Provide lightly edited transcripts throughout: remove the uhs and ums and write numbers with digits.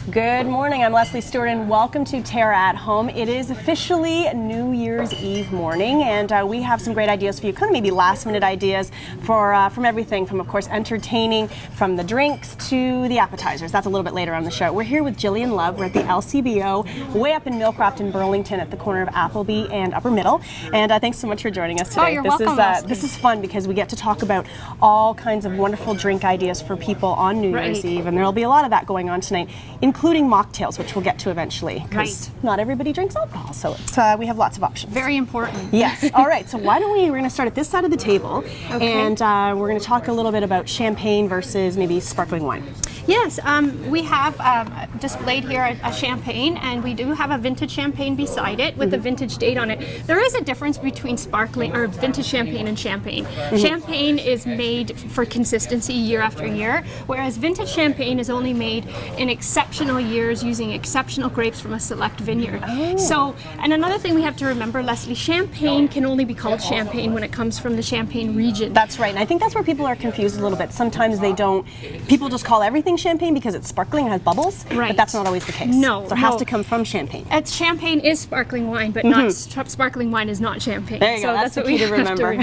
Good morning, I'm Leslie Stewart and welcome to TERRA at Home. It is officially New Year's Eve morning and we have some great ideas for you, kind of maybe last minute ideas for from everything from, of course, entertaining, from the drinks to the appetizers. That's a little bit later on the show. We're here with Gillian Love. We're at the LCBO way up in Millcroft in Burlington at the corner of Appleby and Upper Middle. And thanks so much for joining us today. Oh, you're welcome, Leslie. This is fun because we get to talk about all kinds of wonderful drink ideas for people on New Year's Eve, and there'll be a lot of that going on tonight, including mocktails, which we'll get to eventually, because not everybody drinks alcohol, so it's, we have lots of options. Very important. Yes. All right, so why don't we're going to start at this side of the table, and we're going to talk a little bit about champagne versus maybe sparkling wine. Yes, we have displayed here a champagne, and we do have a vintage champagne beside it with a vintage date on it. There is a difference between sparkling or vintage champagne and champagne. Champagne is made for consistency year after year, whereas vintage champagne is only made in exceptional years using exceptional grapes from a select vineyard. So, and another thing we have to remember, Leslie, champagne can only be called champagne when it comes from the Champagne region. That's right, and I think that's where people are confused a little bit. Sometimes they don't, people just call everything champagne because it's sparkling and has bubbles, but that's not always the case. No. So it has to come from champagne. Champagne is sparkling wine, but not sparkling wine is not champagne. There you go, that's the key to remember.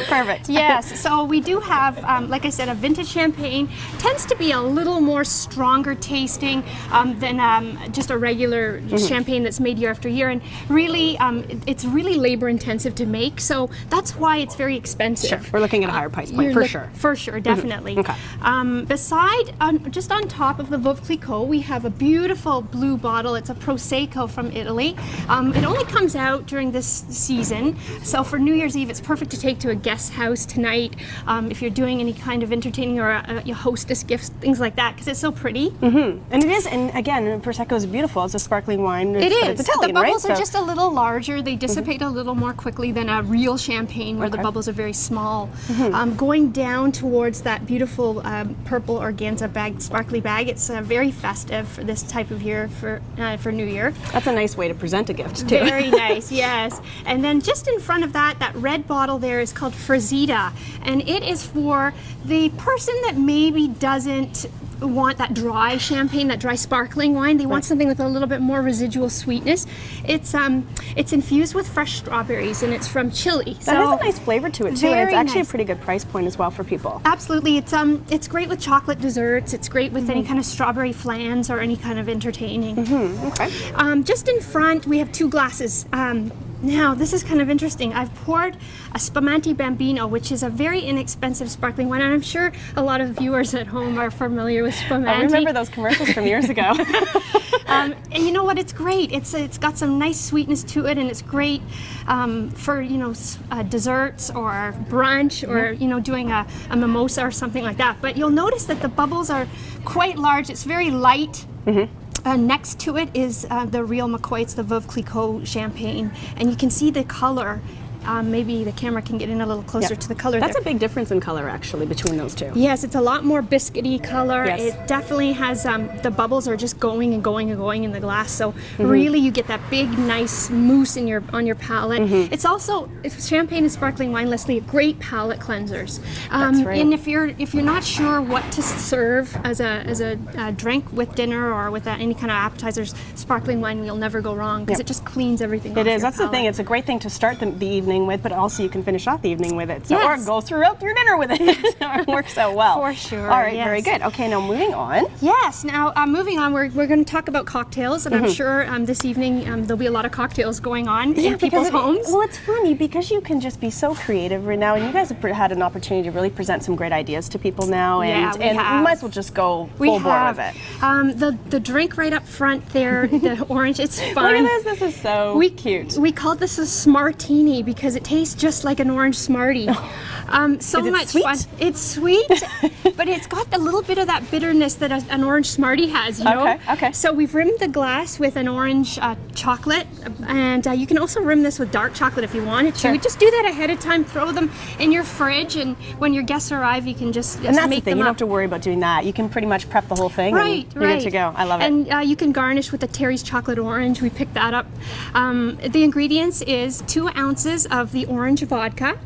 Perfect. Yes, so we do have, like I said, a vintage champagne. Tends to be a little more stronger tasting than just a regular champagne that's made year after year, and really it's really labor intensive to make, so that's why it's very expensive. Sure, we're looking at a higher price point for sure. For sure, definitely. Okay. Beside, just on top of the Veuve Clicquot, we have a beautiful blue bottle. It's a Prosecco from Italy. It only comes out during this season, so for New Year's Eve it's perfect to take to a guest house tonight if you're doing any kind of entertaining or a hostess gifts, things like that, because it's so pretty. And it is, and again, Prosecco is beautiful. It's a sparkling wine. It is. It's Italian, the bubbles right? are just a little larger. They dissipate a little more quickly than a real champagne, where the bubbles are very small. Going down towards that beautiful purple organza bag, sparkly bag, it's very festive for this type of year for New Year. That's a nice way to present a gift, too. Very nice, yes. And then just in front of that red bottle there is called Frazita, and it is for the person that maybe doesn't want that dry champagne, that dry sparkling wine. They want something with a little bit more residual sweetness. It's infused with fresh strawberries, and it's from Chile. That has a nice flavor to it too, and it's actually nice. a pretty good price point as well for people. Absolutely, it's great with chocolate desserts. It's great with any kind of strawberry flans or any kind of entertaining. Just in front, we have two glasses. Now, this is kind of interesting. I've poured a Spumante Bambino, which is a very inexpensive sparkling wine, and I'm sure a lot of viewers at home are familiar with Spumante. I remember those commercials from years ago. And you know what? It's great. It's got some nice sweetness to it, and it's great for desserts or brunch or doing a mimosa or something like that. But you'll notice that the bubbles are quite large. It's very light. Next to it is the real McCoy. It's the Veuve Clicquot champagne, and you can see the color. Maybe the camera can get in a little closer to the color. That's a big difference in color, actually, between those two. Yes, it's a lot more biscuity color. Yes. It definitely has, the bubbles are just going and going and going in the glass, so really you get that big, nice mousse on your palate. It's also, champagne and sparkling wine, Leslie, great palate cleansers. That's right. And if you're not sure what to serve as a drink with dinner or with any kind of appetizers, sparkling wine, you'll never go wrong, because it just cleans everything off. It is. Your That's the thing. It's a great thing to start the evening with, but also you can finish off the evening with it. So, or go throughout your dinner with it. It works out well. For sure. All right, very good. Okay, now moving on. Yes, now moving on, we're going to talk about cocktails, and I'm sure this evening there'll be a lot of cocktails going on in people's homes. Well, it's funny because you can just be so creative right now, and you guys have had an opportunity to really present some great ideas to people now, and we might as well just go full bore with it. The drink right up front there, the orange, it's fun. Look at this. This is so cute. We called this a Smartini because it tastes just like an orange Smartie. So much sweet? fun. It's sweet, but it's got a little bit of that bitterness that an orange Smartie has, you know? Okay. So we've rimmed the glass with an orange chocolate, and you can also rim this with dark chocolate if you wanted to. Just do that ahead of time, throw them in your fridge, and when your guests arrive, you can just and that's make the thing, them you don't up. have to worry about doing that. You can pretty much prep the whole thing and you're good to go. I love it. And you can garnish with the Terry's chocolate orange. We picked that up. The ingredients is 2 ounces of the orange vodka,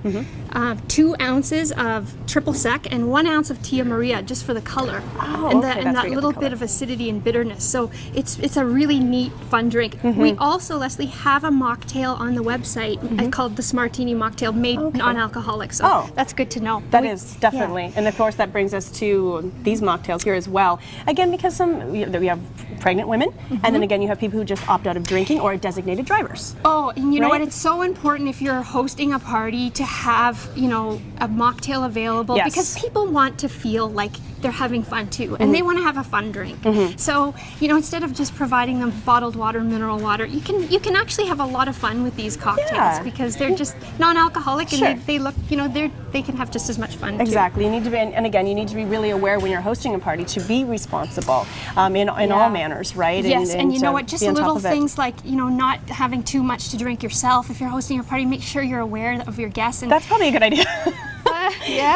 2 ounces of triple sec, and 1 ounce of Tia Maria, just for the color. Oh, and okay, that that's little bit of acidity and bitterness. So it's a really neat, fun drink. We also, Leslie, have a mocktail on the website called the Smartini Mocktail, made non-alcoholic. So that's good to know. That is definitely, and of course that brings us to these mocktails here as well. Again, because we have pregnant women, and then again you have people who just opt out of drinking, or designated drivers. Oh, and you know what? It's so important if you're hosting a party to have, you know, a mocktail available, because people want to feel like they're having fun too, and they want to have a fun drink. So, you know, instead of just providing them bottled water, mineral water, you can actually have a lot of fun with these cocktails because they're just non-alcoholic, and they look, you know, they can have just as much fun Exactly. You need to be, and again, you need to be really aware when you're hosting a party to be responsible in all manners, right? Yes, and you know what? Just little things like, you know, not having too much to drink yourself. If you're hosting a party, make sure you're aware of your guests. And that's probably a good idea.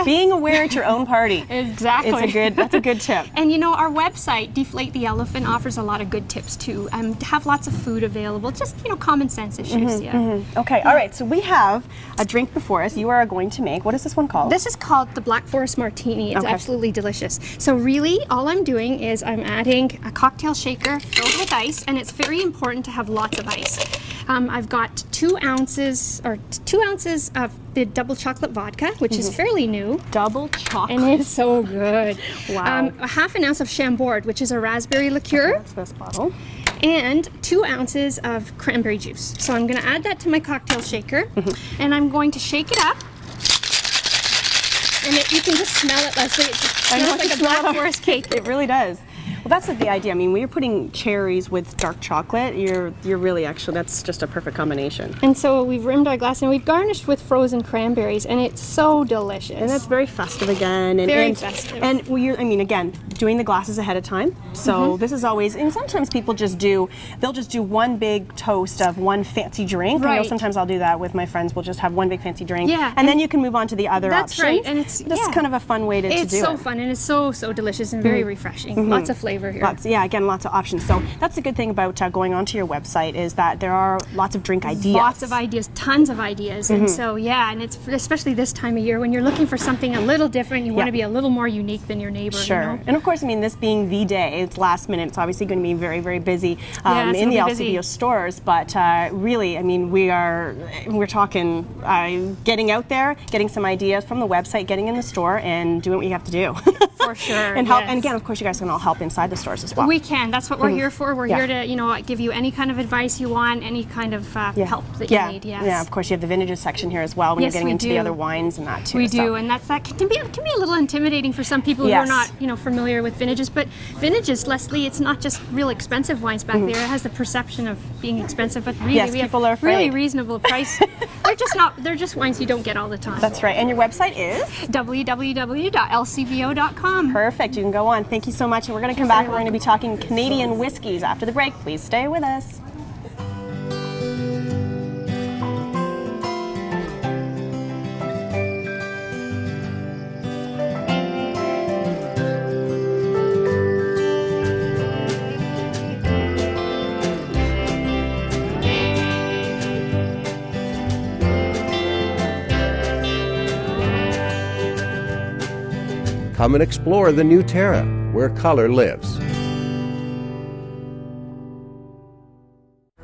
Being aware at your own party. Exactly. That's a good tip. And you know, our website, Deflate the Elephant, offers a lot of good tips too. To have lots of food available, just, you know, common sense issues. Okay, all right, so we have a drink before us. You are going to make, what is this one called? This is called the Black Forest Martini. It's absolutely delicious. So really, all I'm doing is I'm adding a cocktail shaker filled with ice, and it's very important to have lots of ice. I've got 2 ounces of the double chocolate vodka, which is fairly new. Double chocolate. And it's so good. Wow. A half an ounce of Chambord, which is a raspberry liqueur. That's this bottle. And 2 ounces of cranberry juice. So I'm going to add that to my cocktail shaker, and I'm going to shake it up. And you can just smell it, Leslie. It smells like a Black Forest cake. It really does. Well, that's the idea. I mean, when you're putting cherries with dark chocolate, you're really actually, that's just a perfect combination. And so we've rimmed our glass, and we've garnished with frozen cranberries, and it's so delicious. And that's very festive again. And, very festive. And I mean, again, doing the glasses ahead of time. So this is always, and sometimes people they'll just do one big toast of one fancy drink. I know sometimes I'll do that with my friends. We'll just have one big fancy drink. And then you can move on to the other options. That's right. And it's kind of a fun way to do it. It's so fun, and it's so delicious and very refreshing. Lots of flavor here. Lots of options. So that's the good thing about going onto your website, is that there are lots of drink ideas. Lots of ideas, tons of ideas. And so, and it's especially this time of year when you're looking for something a little different, you want to be a little more unique than your neighbor. Sure. You know? And of course, I mean, this being the day, it's last minute, it's obviously going to be very, very busy in the LCBO stores. But really, I mean, we're talking getting out there, getting some ideas from the website, getting in the store, and doing what you have to do. For sure. And help. And again, of course, you guys can all help inside the stores as well. We can. That's what we're here for. We're here to, you know, give you any kind of advice you want, any kind of help that you need. Yes. Yeah. Of course, you have the vintages section here as well when you're getting into the other wines and that too. We do, and that can be a little intimidating for some people who are not, you know, familiar with vintages. But vintages, Leslie, it's not just real expensive wines back there. It has the perception of being expensive, but really we have really reasonable price. They're just wines you don't get all the time. That's right. And your website is www.lcbo.com. Perfect. You can go on. Thank you so much. And we're going to come back and we're going to be talking Canadian whiskeys after the break. Please stay with us. Come and explore the new Terra, where color lives.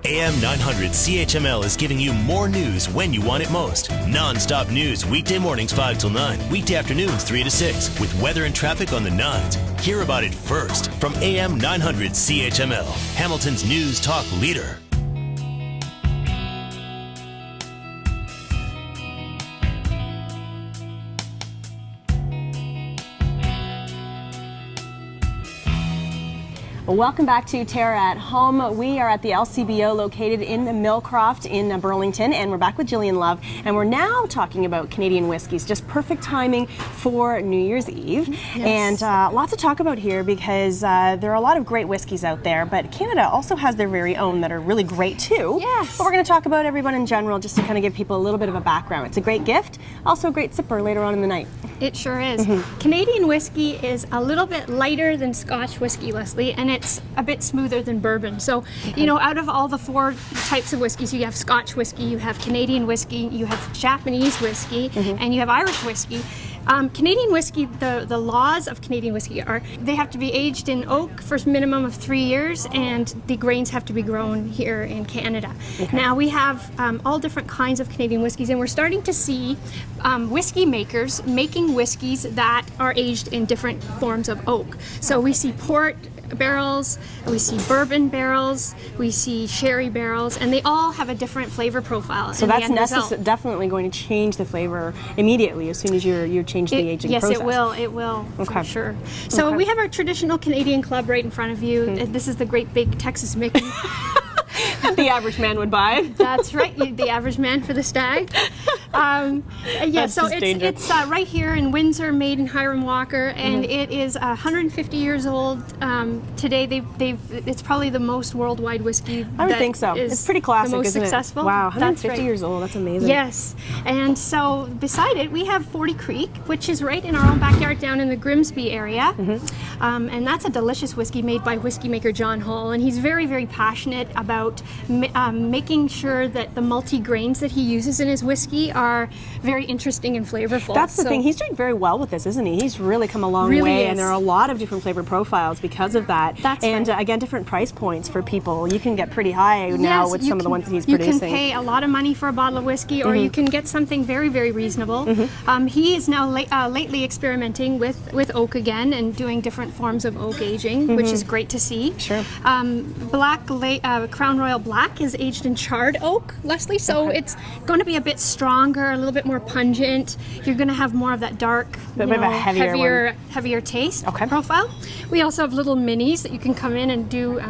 AM 900 CHML is giving you more news when you want it most. Non-stop news weekday mornings 5 till 9, weekday afternoons 3 to 6, with weather and traffic on the 9s. Hear about it first from AM 900 CHML, Hamilton's news talk leader. Welcome back to TERRA at Home. We are at the LCBO located in Millcroft in Burlington, and we're back with Gillian Love, and we're now talking about Canadian whiskeys. Just perfect timing for New Year's Eve. And lots to talk about here because there are a lot of great whiskeys out there, but Canada also has their very own that are really great too. Yes. But we're going to talk about everyone in general just to kind of give people a little bit of a background. It's a great gift, also a great sipper later on in the night. It sure is. Canadian whiskey is a little bit lighter than Scotch whiskey, Leslie, and it's a bit smoother than bourbon. So, you know, out of all the 4 types of whiskeys, you have Scotch whiskey, you have Canadian whiskey, you have Japanese whiskey, and you have Irish whiskey. Canadian whiskey, the laws of Canadian whiskey are they have to be aged in oak for a minimum of 3 years, and the grains have to be grown here in Canada. Now we have all different kinds of Canadian whiskeys, and we're starting to see whiskey makers making whiskeys that are aged in different forms of oak. So we see port barrels, we see bourbon barrels, we see sherry barrels, and they all have a different flavor profile. So that's definitely going to change the flavor immediately as soon as you change the aging process. Yes, it will, for sure. So we have our traditional Canadian club right in front of you. This is the great big Texas Mickey. That the average man would buy. That's right, the average man for the stag. So it's right here in Windsor, made in Hiram Walker, and it is 150 years old. Today, it's probably the most worldwide whiskey. I would think so. It's pretty classic, the most isn't successful. it? Wow, 150 years old. That's amazing. Yes, and so beside it, we have 40 Creek, which is right in our own backyard down in the Grimsby area, and that's a delicious whiskey made by whiskey maker John Hull, and he's very, very passionate about making sure that the multi-grains that he uses in his whiskey are very interesting and flavorful. That's the thing. He's doing very well with this, isn't he? He's really come a long way, and there are a lot of different flavor profiles because of that. Again, different price points for people. You can get pretty high now with some of the ones that he's producing. You can pay a lot of money for a bottle of whiskey, or you can get something very, very reasonable. He is now lately experimenting with oak again and doing different forms of oak aging, which is great to see. Sure. Crown Royal Black is aged in charred oak, Leslie, so it's going to be a bit stronger, a little bit more pungent. You're going to have more of that dark, heavier taste profile. We also have little minis that you can come in and do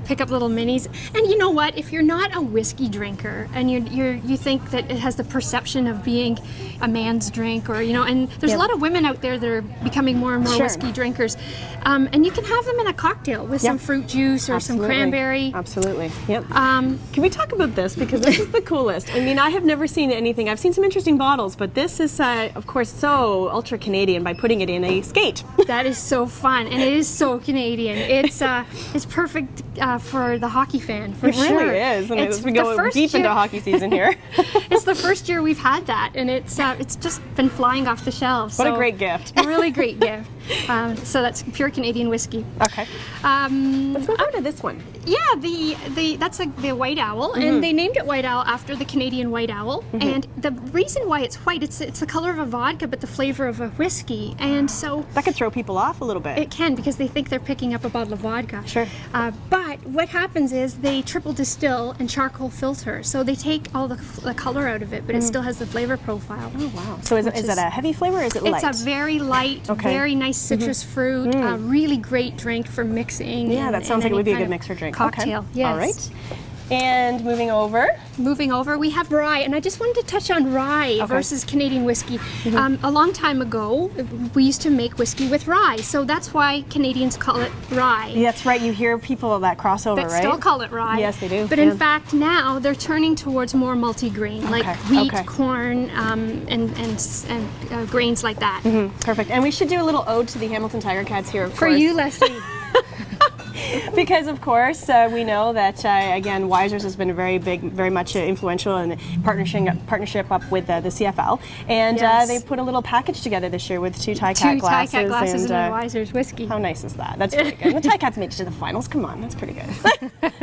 pick up little minis. And you know what? If you're not a whiskey drinker and you think that it has the perception of being a man's drink, or and there's a lot of women out there that are becoming more and more whiskey drinkers, and you can have them in a cocktail with some fruit juice or some cranberry. Absolutely. Yep. Can we talk about this, because this is the coolest? I mean, I have never seen anything. I've seen some interesting bottles, but this is of course so ultra Canadian by putting it in a skate. That is so fun, and it is so Canadian. It's perfect for the hockey fan, for sure. It really is. And as we go deep into hockey season here. It's the first year we've had that, and it's just been flying off the shelves. What a great gift. A really great gift. So that's pure Canadian whiskey. Okay. Let's move on to this one. Yeah, that's the white owl, and they named it white owl after the Canadian white owl. And the reason why it's white, it's the color of a vodka, but the flavor of a whiskey, and so that could throw people off a little bit. It can, because they think they're picking up a bottle of vodka. Sure. But what happens is they triple distill and charcoal filter, so they take all the color out of it, but it still has the flavor profile. Oh wow! So is it a heavy flavor, or is it light? It's a very light, very nice citrus fruit, really great drink for mixing. Yeah, that sounds like it would be a good mixer drink. Cocktail. Okay. Yes. All right. And moving over, we have rye, and I just wanted to touch on rye versus Canadian whiskey. A long time ago, we used to make whiskey with rye, so that's why Canadians call it rye. Yeah, that's right. You hear people of that crossover, that right? still call it rye. Yes, they do. But in fact, now they're turning towards more multi-grain, like wheat, corn, and grains like that. Perfect. And we should do a little ode to the Hamilton Tiger Cats here, of course. For you, Leslie. Because of course we know that again, Wiser's has been very much influential in partnership up with the CFL, and they put a little package together this year with two Tie Cat glasses and a Wiser's whiskey. How nice is that? That's pretty good. The Tie Cats made it to the finals. Come on, that's pretty good.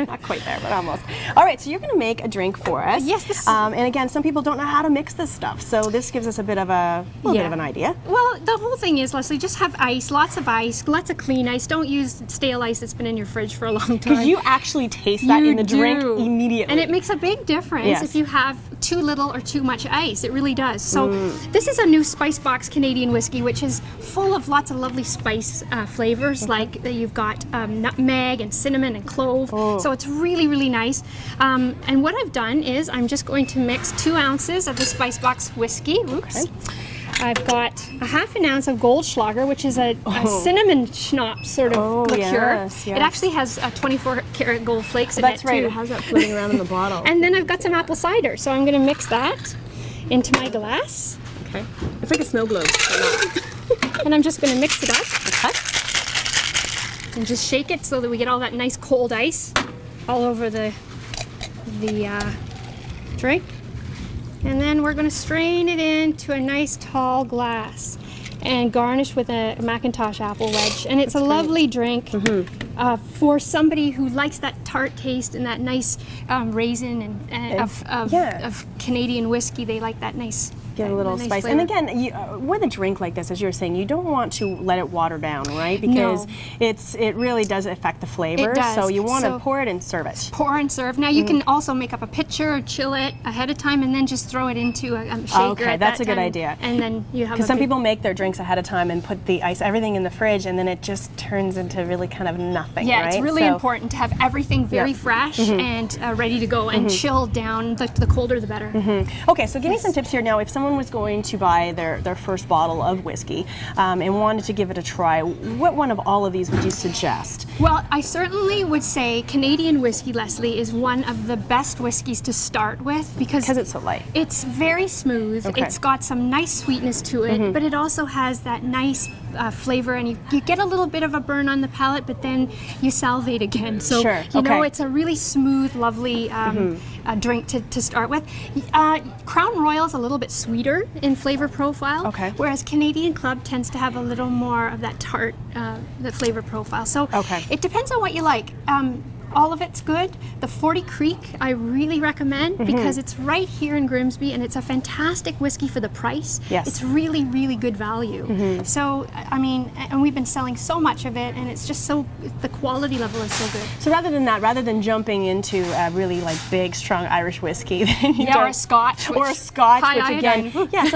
Not quite there, but almost. All right, so you're going to make a drink for us. Yes. And again, some people don't know how to mix this stuff, so this gives us a bit of an idea. Well, the whole thing is, Leslie, just have ice, lots of clean ice. Don't use stale ice that's been in your fridge for a long time. Because you actually taste that in the drink immediately. And it makes a big difference if you have too little or too much ice. It really does. So this is a new Spice Box Canadian whiskey, which is full of lots of lovely spice flavors, like you've got nutmeg and cinnamon and clove. So it's really, really nice. And what I've done is I'm just going to mix 2 ounces of the Spice Box whiskey. Oops. I've got a ½ ounce of Goldschlager, which is a cinnamon schnapps sort of liqueur. Yes. It actually has 24-karat gold flakes in it, That's right. too. It has that floating around in the bottle. And then I've got some apple cider, so I'm going to mix that into my glass. Okay. It's like a snow globe. And I'm just going to mix it up. Okay. And just shake it so that we get all that nice cold ice all over the drink. And then we're going to strain it into a nice tall glass and garnish with a Macintosh apple wedge. And it's a lovely drink for somebody who likes that tart taste and that nice raisin and of Canadian whiskey. They like that nice. Get a little spice. flavor. And again, with a drink like this, as you were saying, you don't want to let it water down, right? Because it really does affect the flavor. It does. So you want to pour it and serve it. Pour and serve. Now you can also make up a pitcher or chill it ahead of time and then just throw it into a shaker. Okay, that's a good idea. And then you have because some people make their drinks ahead of time and put the ice, everything in the fridge, and then it just turns into really kind of nothing. Yeah, right? it's really important to have everything very fresh and ready to go and chilled down. The colder, the better. Okay, so give me some tips here now. If someone was going to buy their first bottle of whiskey and wanted to give it a try, what one of all of these would you suggest? Well, I certainly would say Canadian whiskey, Leslie, is one of the best whiskeys to start with because it's so light. It's very smooth. Okay. It's got some nice sweetness to it, but it also has that nice flavor, and you get a little bit of a burn on the palate, but then you salivate again. So you know, it's a really smooth, lovely drink to start with. Crown Royal's a little bit sweeter in flavor profile, whereas Canadian Club tends to have a little more of that tart, the flavor profile. So it depends on what you like. All of it's good. The 40 Creek I really recommend because it's right here in Grimsby and it's a fantastic whiskey for the price. Yes. It's really, really good value. So, I mean, and we've been selling so much of it and it's just so, the quality level is so good. So rather than jumping into a really like big, strong Irish whiskey, then you or a Scotch. Or a Scotch, which again, iodine.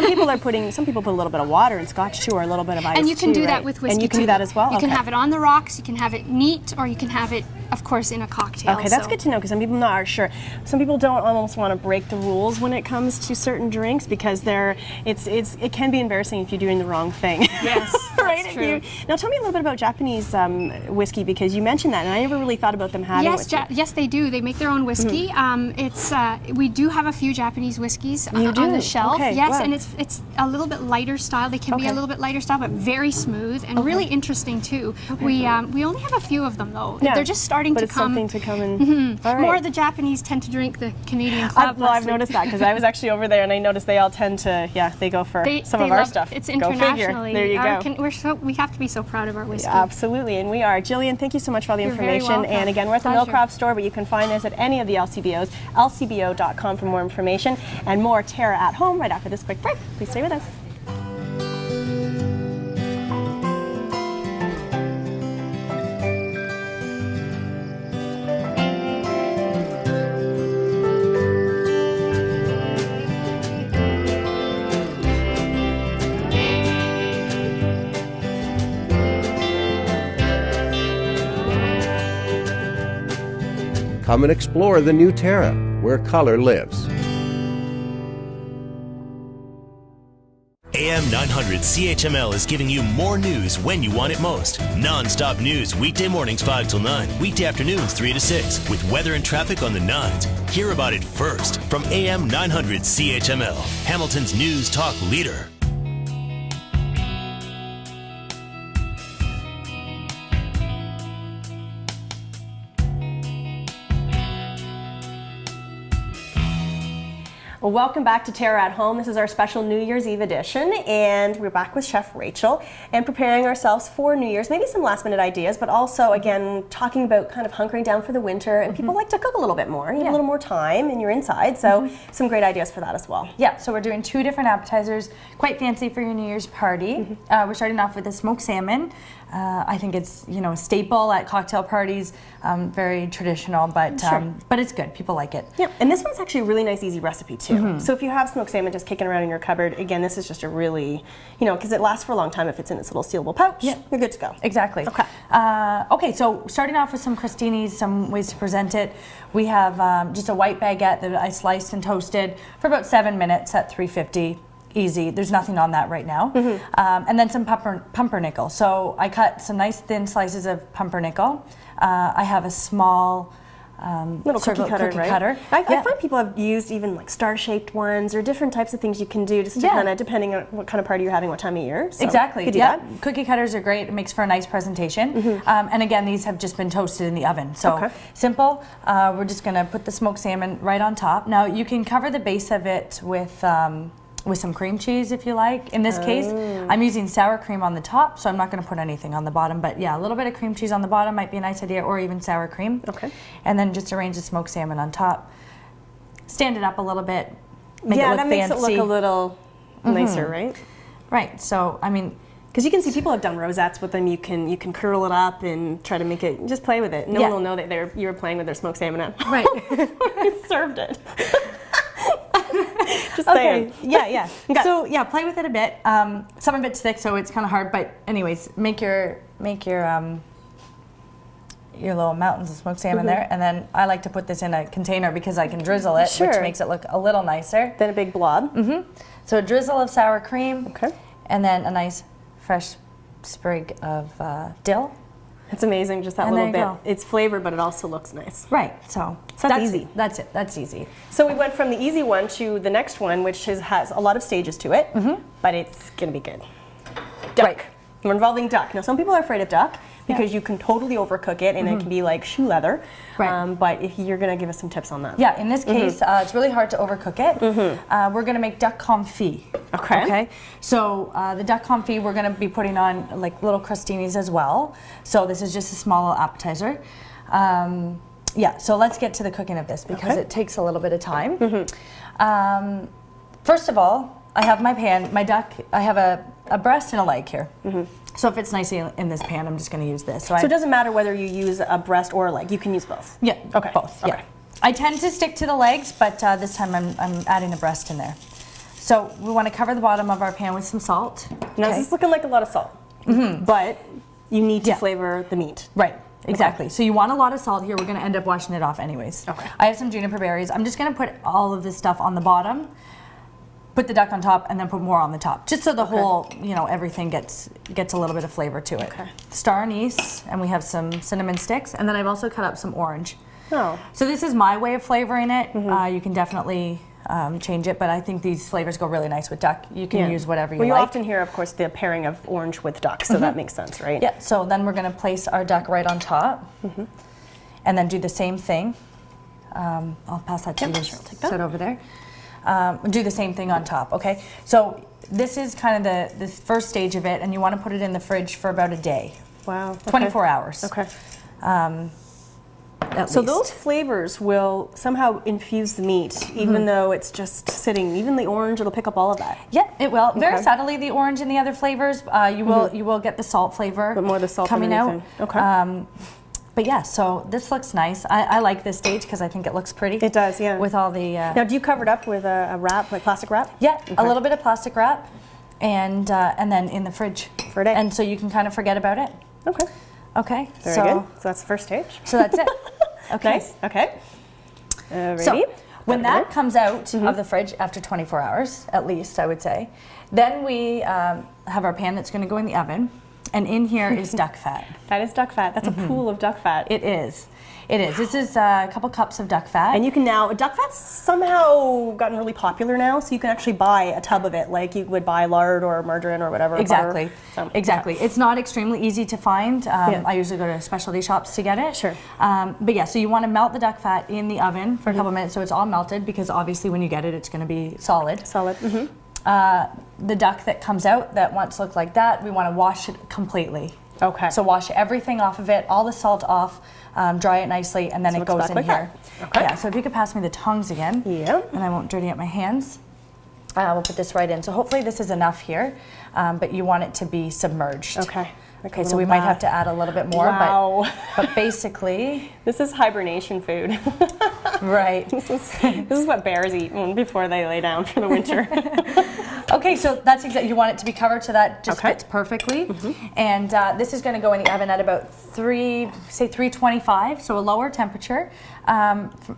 some people put a little bit of water in Scotch too, or a little bit of ice. And you can too, do that right? with whiskey And you can do that as well? You can have it on the rocks, you can have it neat, or you can have it, of course, in a cocktail. Okay, that's good to know because some people aren't sure. Some people don't almost want to break the rules when it comes to certain drinks because it can be embarrassing if you're doing the wrong thing. Yes, right. that's true. Now tell me a little bit about Japanese whiskey because you mentioned that and I never really thought about them having whiskey. Yes, they do. They make their own whiskey. We do have a few Japanese whiskeys on the shelf. Okay, yes, wow. and it's a little bit lighter style. They can be a little bit lighter style, but very smooth and really interesting too. We only have a few of them though. Yeah, they're just starting but to it's come. something to come in. All right. More of the Japanese tend to drink the Canadian Club. Well, I've noticed that because I was actually over there and I noticed they all tend to, they go for some of our stuff. It's go internationally. Figure. There you go. We have to be so proud of our whiskey. Yeah, absolutely, and we are. Gillian, thank you so much for all the You're very information. welcome. And again, we're at the Millcroft store, but you can find us at any of the LCBOs, lcbo.com for more information and more Terra at Home right after this quick break. Please stay with us. Come and explore the new Terra, where color lives. AM 900 CHML is giving you more news when you want it most. Non-stop news weekday mornings 5 till 9, weekday afternoons 3 to 6, with weather and traffic on the 9s. Hear about it first from AM 900 CHML, Hamilton's news talk leader. Well, welcome back to Terra at Home. This is our special New Year's Eve edition, and we're back with Chef Rachel and preparing ourselves for New Year's. Maybe some last minute ideas, but also, again, talking about kind of hunkering down for the winter, and people like to cook a little bit more. You have a little more time, and you're inside, so some great ideas for that as well. Yeah, so we're doing 2 different appetizers, quite fancy for your New Year's party. We're starting off with a smoked salmon. I think it's a staple at cocktail parties, very traditional, but it's good. People like it. Yeah, and this one's actually a really nice, easy recipe too. So if you have smoked salmon just kicking around in your cupboard, again, this is just a really, because it lasts for a long time if it's in its little sealable pouch. Yeah, you're good to go. Exactly. Okay. Okay, so starting off with some crostinis, some ways to present it. We have just a white baguette that I sliced and toasted for about 7 minutes at 350. Easy. There's nothing on that right now. And then some pumpernickel. So I cut some nice thin slices of pumpernickel. I have a small Little serve cookie out cutter, right? cutter. I Yeah. find people have used even like star-shaped ones or different types of things you can do just to Yeah. kind of, depending on what kind of party you're having, what time of year. So Exactly. you could do Yeah. that. Cookie cutters are great. It makes for a nice presentation. And again, these have just been toasted in the oven. So Okay. simple. We're just going to put the smoked salmon right on top. Now you can cover the base of it with some cream cheese if you like. In this case, I'm using sour cream on the top, so I'm not going to put anything on the bottom. But yeah, a little bit of cream cheese on the bottom might be a nice idea, or even sour cream. Okay. And then just arrange the smoked salmon on top. Stand it up a little bit. Make it Yeah, look that makes fancy. it look a little nicer, right? Right. So I mean, Because you can see people have done rosettes with them. You can curl it up and try to make it, just play with it. No Yeah. one will know that you were playing with their smoked salmon at right. you served it. Just Okay. saying. Yeah. Okay. So yeah, play with it a bit. Some of it's thick, so it's kind of hard. But anyways, make your little mountains of smoked salmon there, and then I like to put this in a container because I can drizzle it, which Sure. makes it look a little nicer. Then a big blob. So a drizzle of sour cream, Okay. and then a nice fresh sprig of dill. It's amazing, just that And little there bit. you go. It's flavored, but it also looks nice. Right. So that's easy. That's it. That's easy. So we went from the easy one to the next one, which has a lot of stages to it, but it's gonna be good. Duck. Right. We're involving duck. Now, some people are afraid of duck because you can totally overcook it and it can be like shoe leather. Right. But if you're gonna give us some tips on that. Yeah, in this case, it's really hard to overcook it. We're going to make duck confit. Okay. Okay. So the duck confit, we're going to be putting on like little crostinis as well. So this is just a small appetizer. Yeah. So let's get to the cooking of this because Okay. it takes a little bit of time. First of all, I have my pan, my duck. I have a breast and a leg here. So if it's nicely in this pan, I'm just going to use this. So it doesn't matter whether you use a breast or a leg. You can use both. Yeah, Okay. both. Okay. Yeah. I tend to stick to the legs, but this time I'm adding a breast in there. So we want to cover the bottom of our pan with some salt. Now Okay. this is looking like a lot of salt, but you need to Yeah. flavor the meat. Right, exactly. So you want a lot of salt here. We're going to end up washing it off anyways. Okay. I have some juniper berries. I'm just going to put all of this stuff on the bottom, put the duck on top, and then put more on the top, just so the whole, everything gets a little bit of flavor to it. Okay. Star anise, and we have some cinnamon sticks, and then I've also cut up some orange. Oh. So this is my way of flavoring it. You can definitely change it, but I think these flavors go really nice with duck. You can use whatever you Well, you like. often hear, of course, the pairing of orange with duck, so that makes sense, right? Yeah, so then we're going to place our duck right on top, and then do the same thing. I'll pass that to you. sure, I'll take that. Sit over there. Do the same thing on top, okay? So this is kind of the first stage of it, and you want to put it in the fridge for about a day, Wow. Okay. 24 hours. Okay. At So least. those flavors will somehow infuse the meat, even though it's just sitting. Even the orange, it'll pick up all of that. Yeah, it will. Very Okay. subtly, the orange and the other flavors. You will get the salt flavor, But more the salt coming than out. anything. Okay. But yeah, so this looks nice. I like this stage because I think it looks pretty. It does, yeah. With all the Now, do you cover it up with a wrap, like plastic wrap? yeah, a Okay. little bit of plastic wrap, and then in the fridge For a day. And so you can kind of forget about it. Okay. Okay. Very so, good. So that's the first stage. So that's it. Okay. Nice. Okay. Ready? So when Got it that comes out of the fridge after 24 hours, at least I would say, then we have our pan that's going to go in the oven, and in here is duck fat. That is duck fat. That's a pool of duck fat. It is. It is. This is a couple cups of duck fat. And you can now, duck fat's somehow gotten really popular now, so you can actually buy a tub of it, like you would buy lard or margarine or whatever. Exactly. Butter. So, Exactly. It's not extremely easy to find. Yeah. I usually go to specialty shops to get it. Sure. But yeah, so you want to melt the duck fat in the oven for a couple minutes so it's all melted, because obviously when you get it, it's going to be solid. Solid. Mm-hmm. The duck that comes out that wants to look like that, we want to wash it completely. Okay. So wash everything off of it, all the salt off, dry it nicely, and then So it it looks goes back in like here. that. Okay. Yeah, so if you could pass me the tongs again. Yeah. And I won't dirty up my hands. We'll put this right in. So hopefully this is enough here, but you want it to be submerged. Okay. Okay, so we might have to add a little bit more, Wow. but basically, This is hibernation food. right. This is what bears eat before they lay down for the winter. Okay, so that's exactly, you want it to be covered so that just Okay. fits perfectly. And this is going to go in the oven at about 325, so a lower temperature,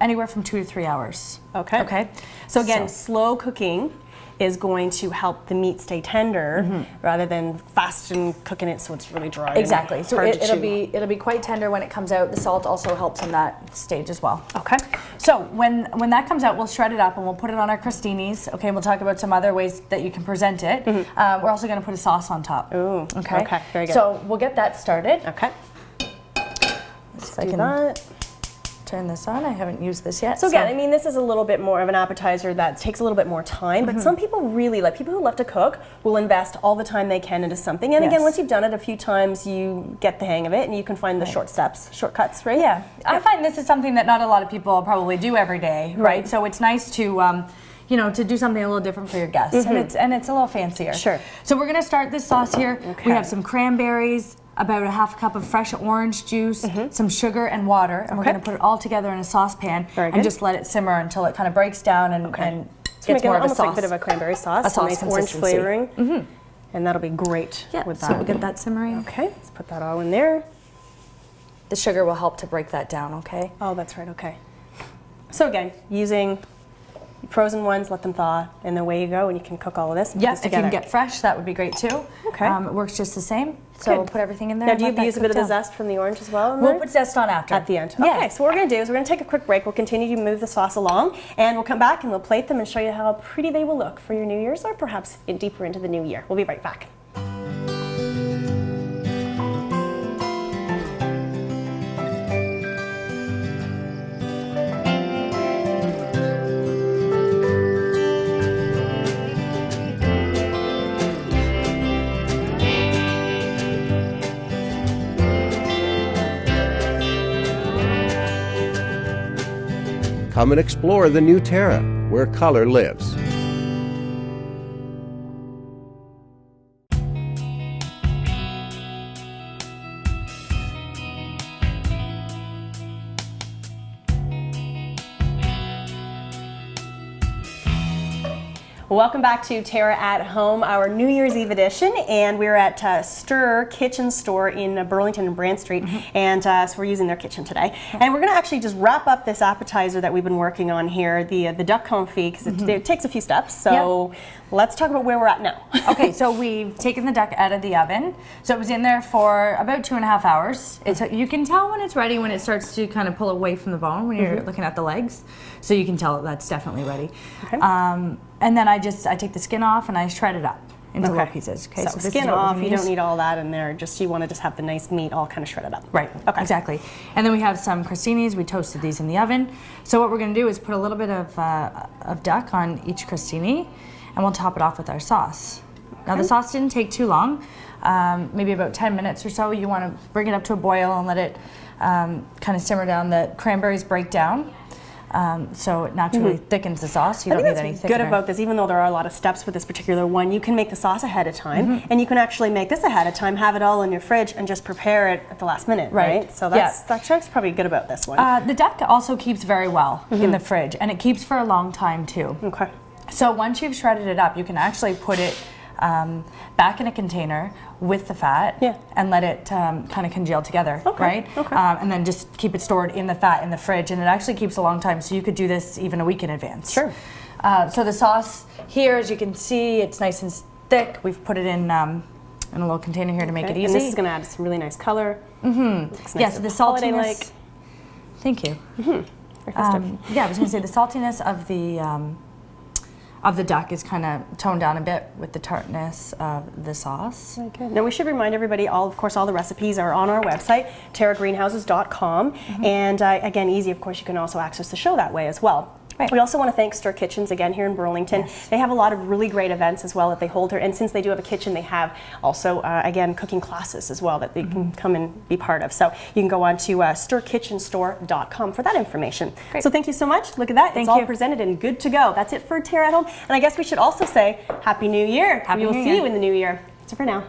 anywhere from 2 to 3 hours. Okay. Okay. So again, slow cooking is going to help the meat stay tender rather than fast and cooking it so it's really dry. Exactly. So hard to it'll chew. be quite tender when it comes out. The salt also helps in that stage as well. Okay. So when that comes out, we'll shred it up and we'll put it on our crostinis. Okay, and we'll talk about some other ways that you can present it. We're also going to put a sauce on top. Ooh. Okay. Very good. So we'll get that started. Okay. If I can turn this on. I haven't used this yet. So again, I mean, this is a little bit more of an appetizer that takes a little bit more time, but some people really, like people who love to cook, will invest all the time they can into something. And again, once you've done it a few times, you get the hang of it and you can find the shortcuts, right? Yeah. I find this is something that not a lot of people probably do every day, right? So it's nice to you know, to do something a little different for your guests, and it's a little fancier. Sure. So we're gonna start this sauce here. Okay. We have some cranberries, about a half cup of fresh orange juice, some sugar and water, and we're gonna put it all together in a saucepan and just let it simmer until it kind of breaks down and gets more of a sauce. Almost like a bit of a cranberry sauce, A sauce nice orange consistency. flavoring, and that'll be great with that. So we'll get that simmering. Okay, let's put that all in there. The sugar will help to break that down, okay? Oh, that's right, okay. So again, using frozen ones, let them thaw, and away you go, and you can cook all of this. Yeah, if you can get fresh, that would be great too. Okay. It works just the same. So we'll put everything in there. Now, and do you let that use a bit of cook the down. zest from the orange as well? We'll put zest on after. At the end. Yeah. Okay, so what we're going to do is we're going to take a quick break. We'll continue to move the sauce along, and we'll come back and we'll plate them and show you how pretty they will look for your New Year's or perhaps deeper into the new year. We'll be right back. Come and explore the new Terra, where color lives. Welcome back to Terra at Home, our New Year's Eve edition, and we're at Stir Kitchen Store in Burlington and Brant Street, and so we're using their kitchen today. And we're going to actually just wrap up this appetizer that we've been working on here, the duck confit, because it takes a few steps. So let's talk about where we're at now. Okay, so we've taken the duck out of the oven. So it was in there for about 2.5 hours. You can tell when it's ready when it starts to kind of pull away from the bone when you're looking at the legs. So you can tell that's definitely ready. Okay. And then I take the skin off and I shred it up into little pieces. Okay, so skin off, you don't need all that in there. You want to just have the nice meat all kind of shredded up. Right, okay. Exactly. And then we have some crostinis. We toasted these in the oven. So what we're going to do is put a little bit of duck on each crostini, and we'll top it off with our sauce. Now the sauce didn't take too long, maybe about 10 minutes or so. You want to bring it up to a boil and let it kind of simmer down. The cranberries break down. So it naturally thickens the sauce. You don't need any thickener. What's good about this, even though there are a lot of steps with this particular one, you can make the sauce ahead of time, and you can actually make this ahead of time, have it all in your fridge, and just prepare it at the last minute, right? So that's probably good about this one. The duck also keeps very well in the fridge, and it keeps for a long time too. Okay. So once you've shredded it up, you can actually put it back in a container with the fat and let it kind of congeal together, right? Okay. And then just keep it stored in the fat in the fridge, and it actually keeps a long time, so you could do this even a week in advance. Sure. So the sauce here, as you can see, it's nice and thick. We've put it in a little container here to make it easy. And this is going to add some really nice color. Nice, so the saltiness. Thank you. Very festive. I was going to say the saltiness of the duck is kind of toned down a bit with the tartness of the sauce. Very good. Now we should remind everybody, of course, all the recipes are on our website, terragreenhouses.com, and again, easy, of course, you can also access the show that way as well. Right. We also want to thank Stir Kitchens again here in Burlington. Yes. They have a lot of really great events as well that they hold here, and since they do have a kitchen, they have also, again, cooking classes as well that they can come and be part of. So you can go on to stirkitchenstore.com for that information. Great. So thank you so much. Look at that. It's all presented and good to go. That's it for Terra at Home. And I guess we should also say Happy New Year. We will see you in the new year. So for now.